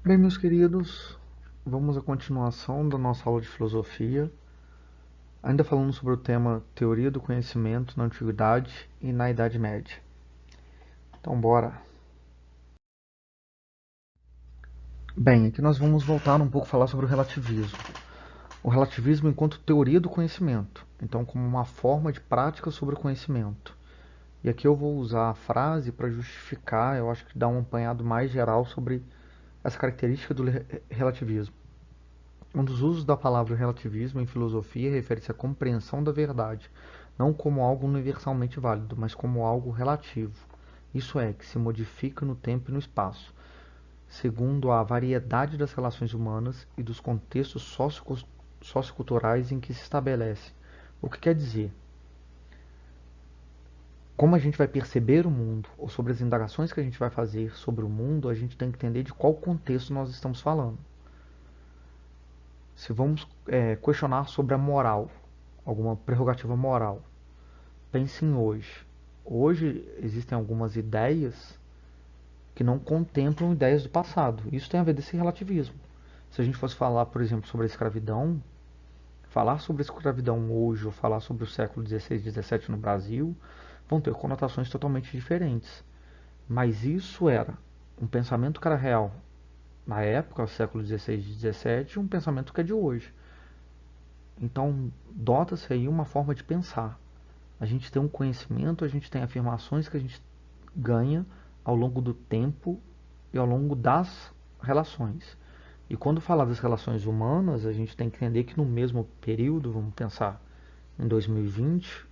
Bem, meus queridos, vamos à continuação da nossa aula de filosofia, ainda falando sobre o tema teoria do conhecimento na Antiguidade e na Idade Média. Então, bora! Bem, aqui nós vamos voltar um pouco a falar sobre o relativismo. O relativismo enquanto teoria do conhecimento, então como uma forma de prática sobre o conhecimento. E aqui eu vou usar a frase para justificar, eu acho que dá um apanhado mais geral sobre essa característica do relativismo. Um dos usos da palavra relativismo em filosofia refere-se à compreensão da verdade, não como algo universalmente válido, mas como algo relativo, isso é, que se modifica no tempo e no espaço, segundo a variedade das relações humanas e dos contextos socioculturais em que se estabelece. O que quer dizer? Como a gente vai perceber o mundo, ou sobre as indagações que a gente vai fazer sobre o mundo, a gente tem que entender de qual contexto nós estamos falando. Se vamos questionar sobre a moral, alguma prerrogativa moral, pense em hoje. Hoje existem algumas ideias que não contemplam ideias do passado. Isso tem a ver desse relativismo. Se a gente fosse falar, por exemplo, sobre a escravidão, falar sobre a escravidão hoje ou falar sobre o século XVI e XVII no Brasil vão ter conotações totalmente diferentes. Mas isso era um pensamento que era real na época, século XVI e XVII, e um pensamento que é de hoje. Então, dota-se aí uma forma de pensar. A gente tem um conhecimento, a gente tem afirmações que a gente ganha ao longo do tempo e ao longo das relações. E quando falar das relações humanas, a gente tem que entender que no mesmo período, vamos pensar em 2020,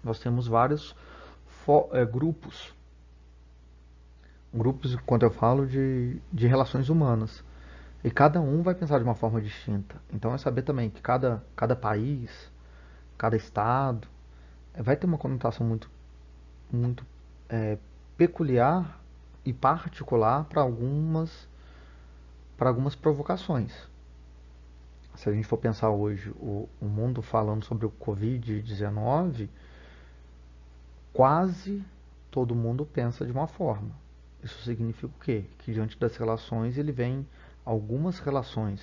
nós temos vários grupos. Grupos, quando eu falo de relações humanas. E cada um vai pensar de uma forma distinta. Então é saber também que cada país, cada estado, vai ter uma conotação muito peculiar e particular para algumas provocações. Se a gente for pensar hoje o mundo falando sobre o Covid-19, quase todo mundo pensa de uma forma. Isso significa o quê? Que diante das relações ele vem algumas relações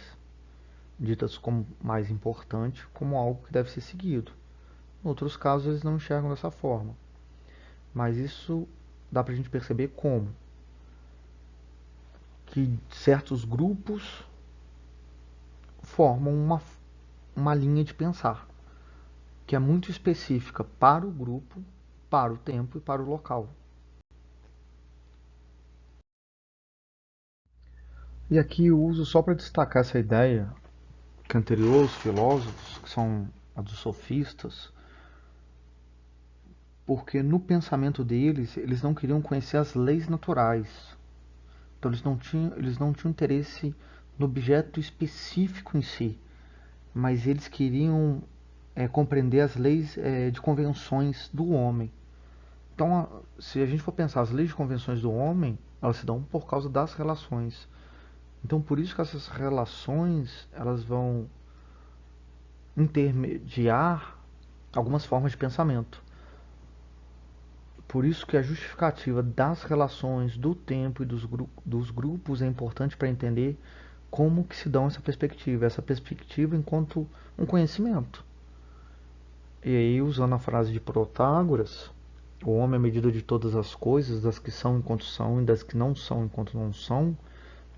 ditas como mais importante, como algo que deve ser seguido. Em outros casos eles não enxergam dessa forma. Mas isso dá para a gente perceber como que certos grupos formam uma linha de pensar que é muito específica para o grupo, para o tempo e para o local. E aqui eu uso só para destacar essa ideia que anterior aos filósofos, que são a dos sofistas, porque no pensamento deles, eles não queriam conhecer as leis naturais. Então eles não tinham interesse no objeto específico em si, mas eles queriam compreender as leis de convenções do homem. Então, se a gente for pensar as leis de convenções do homem, elas se dão por causa das relações. Então, por isso que essas relações elas vão intermediar algumas formas de pensamento. Por isso que a justificativa das relações, do tempo e dos grupos é importante para entender como que se dá essa perspectiva enquanto um conhecimento. E aí, usando a frase de Protágoras, o homem é a medida de todas as coisas, das que são enquanto são e das que não são enquanto não são,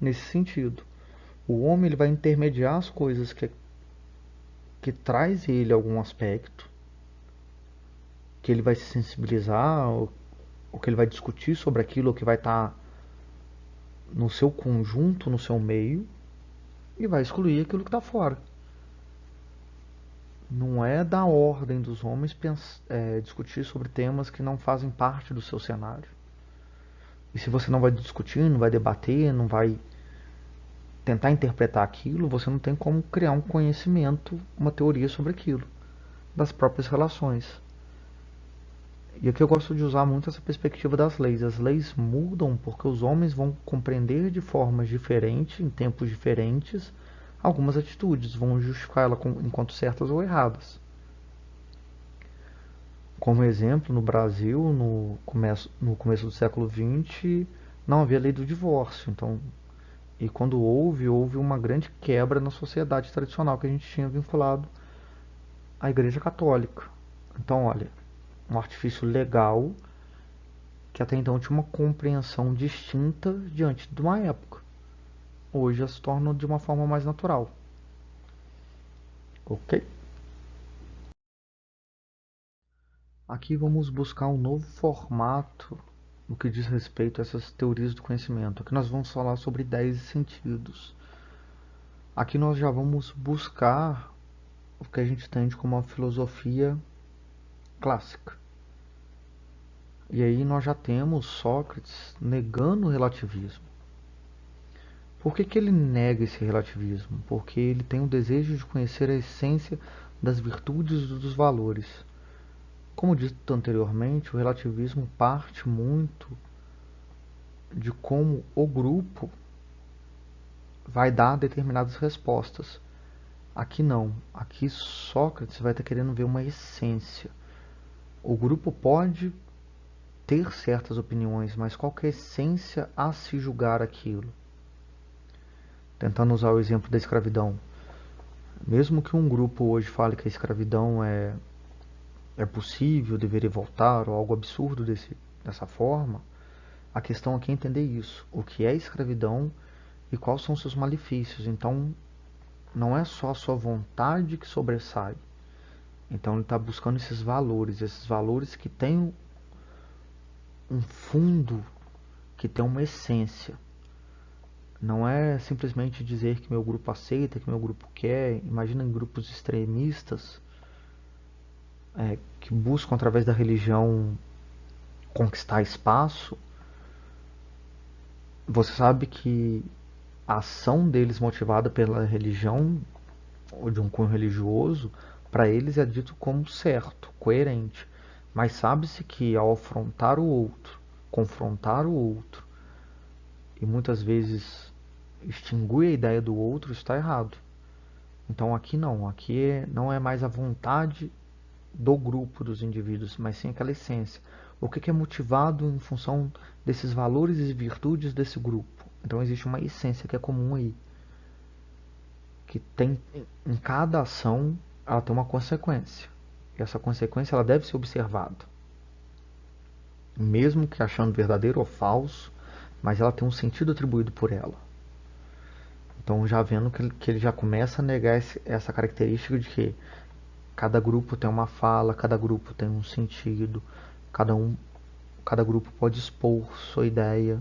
nesse sentido. O homem ele vai intermediar as coisas que traz ele algum aspecto, que ele vai se sensibilizar, ou que ele vai discutir sobre aquilo, ou que vai estar no seu conjunto, no seu meio, e vai excluir aquilo que está fora. Não é da ordem dos homens discutir sobre temas que não fazem parte do seu cenário. E se você não vai discutir, não vai debater, não vai tentar interpretar aquilo, você não tem como criar um conhecimento, uma teoria sobre aquilo, das próprias relações. E aqui eu gosto de usar muito essa perspectiva das leis. As leis mudam porque os homens vão compreender de formas diferentes, em tempos diferentes, algumas atitudes, vão justificá-las enquanto certas ou erradas. Como exemplo, no Brasil, no começo do século XX, não havia lei do divórcio. Então, E quando houve uma grande quebra na sociedade tradicional que a gente tinha vinculado à Igreja Católica. Então, olha, um artifício legal que até então tinha uma compreensão distinta diante de uma época. Hoje já se torna de uma forma mais natural. Ok? Aqui vamos buscar um novo formato no que diz respeito a essas teorias do conhecimento. Aqui nós vamos falar sobre ideias e sentidos. Aqui nós já vamos buscar o que a gente entende como uma filosofia clássica. E aí nós já temos Sócrates negando o relativismo. Por que ele nega esse relativismo? Porque ele tem o desejo de conhecer a essência das virtudes e dos valores. Como dito anteriormente, o relativismo parte muito de como o grupo vai dar determinadas respostas. Aqui não. Aqui Sócrates vai estar querendo ver uma essência. O grupo pode ter certas opiniões, mas qual que é a essência a se julgar aquilo? Tentando usar o exemplo da escravidão. Mesmo que um grupo hoje fale que a escravidão é possível, deveria voltar, ou algo absurdo dessa forma, a questão aqui é entender isso. O que é escravidão e quais são seus malefícios. Então, não é só a sua vontade que sobressai. Então, ele está buscando esses valores que têm um fundo, que tem uma essência. Não é simplesmente dizer que meu grupo aceita, que meu grupo quer. Imagina em grupos extremistas que buscam através da religião conquistar espaço. Você sabe que a ação deles motivada pela religião ou de um cunho religioso, para eles é dito como certo, coerente. Mas sabe-se que ao afrontar o outro, confrontar o outro e muitas vezes extinguir a ideia do outro, está errado. Então aqui não, não é mais a vontade do grupo dos indivíduos, mas sim aquela essência. O que é motivado em função desses valores e virtudes desse grupo. Então existe uma essência que é comum aí, que tem em cada ação ela tem uma consequência. E essa consequência ela deve ser observada, mesmo que achando verdadeiro ou falso, mas ela tem um sentido atribuído por ela. Então já vendo que ele já começa a negar essa característica de que cada grupo tem uma fala, cada grupo tem um sentido, cada grupo pode expor sua ideia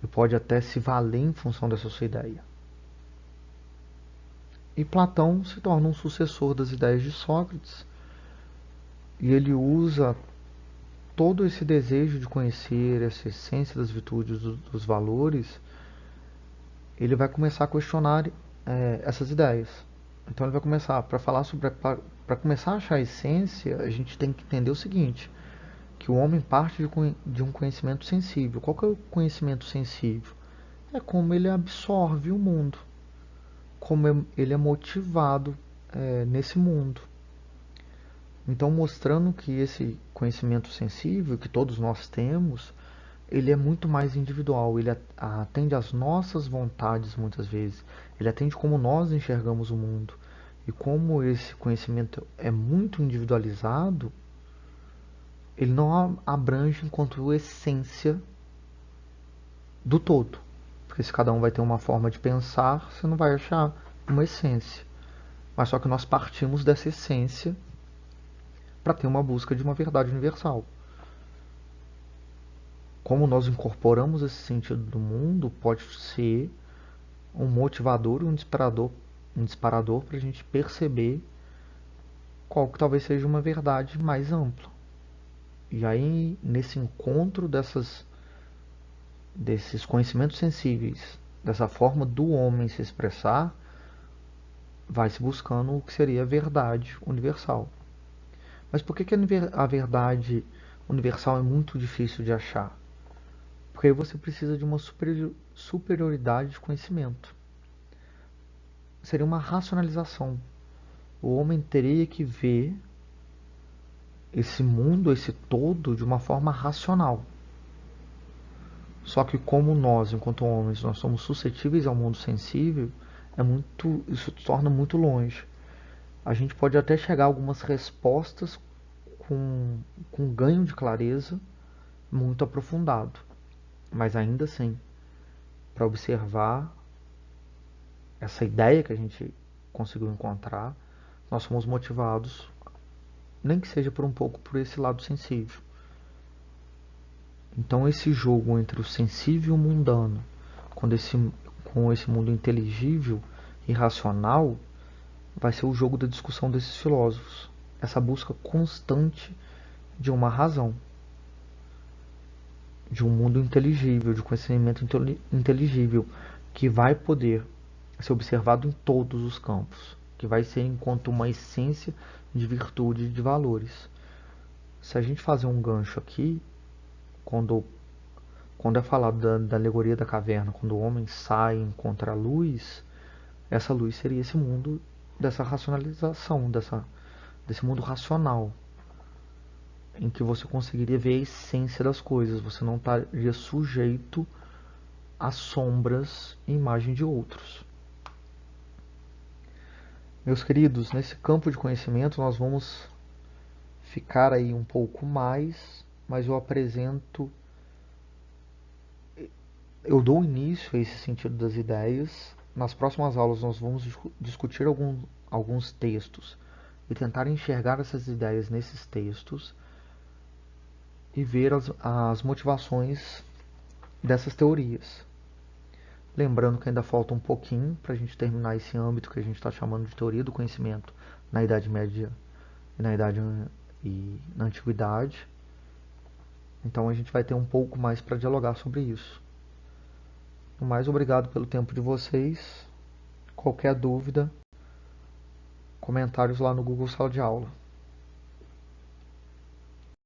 e pode até se valer em função dessa sua ideia. E Platão se torna um sucessor das ideias de Sócrates e ele usa todo esse desejo de conhecer essa essência das virtudes, dos valores, ele vai começar a questionar essas ideias. Então ele vai começar, para começar a achar a essência, a gente tem que entender o seguinte, que o homem parte de um conhecimento sensível. Qual que é o conhecimento sensível? É como ele absorve o mundo, como ele é motivado nesse mundo. Então, mostrando que esse conhecimento sensível que todos nós temos, ele é muito mais individual, ele atende às nossas vontades muitas vezes, ele atende como nós enxergamos o mundo. E como esse conhecimento é muito individualizado, ele não abrange enquanto essência do todo. Porque se cada um vai ter uma forma de pensar, você não vai achar uma essência. Mas só que nós partimos dessa essência para ter uma busca de uma verdade universal. Como nós incorporamos esse sentido do mundo, pode ser um motivador e um disparador para a gente perceber qual que talvez seja uma verdade mais ampla. E aí, nesse encontro desses conhecimentos sensíveis, dessa forma do homem se expressar, vai se buscando o que seria a verdade universal. Mas por que a verdade universal é muito difícil de achar? Porque aí você precisa de uma superioridade de conhecimento. Seria uma racionalização. O homem teria que ver esse mundo, esse todo, de uma forma racional. Só que como nós, enquanto homens, nós somos suscetíveis ao mundo sensível, isso torna muito longe. A gente pode até chegar a algumas respostas com, com ganho de clareza muito aprofundado, mas ainda assim, para observar essa ideia que a gente conseguiu encontrar, nós somos motivados, nem que seja por um pouco, por esse lado sensível. Então esse jogo entre o sensível e o mundano, com esse mundo inteligível e racional, vai ser o jogo da discussão desses filósofos. Essa busca constante de uma razão, de um mundo inteligível, de conhecimento inteligível, que vai poder ser observado em todos os campos, que vai ser enquanto uma essência de virtude e de valores. Se a gente fazer um gancho aqui, quando é falado da alegoria da caverna, quando o homem sai e encontra a luz, essa luz seria esse mundo dessa racionalização, desse mundo racional, em que você conseguiria ver a essência das coisas, você não estaria sujeito às sombras e imagem de outros. Meus queridos, nesse campo de conhecimento nós vamos ficar aí um pouco mais, mas eu dou início a esse sentido das ideias. Nas próximas aulas nós vamos discutir alguns textos e tentar enxergar essas ideias nesses textos e ver as motivações dessas teorias. Lembrando que ainda falta um pouquinho para a gente terminar esse âmbito que a gente está chamando de teoria do conhecimento na Idade Média e na Antiguidade. Então a gente vai ter um pouco mais para dialogar sobre isso. No mais, obrigado pelo tempo de vocês. Qualquer dúvida, comentários lá no Google Sala de Aula.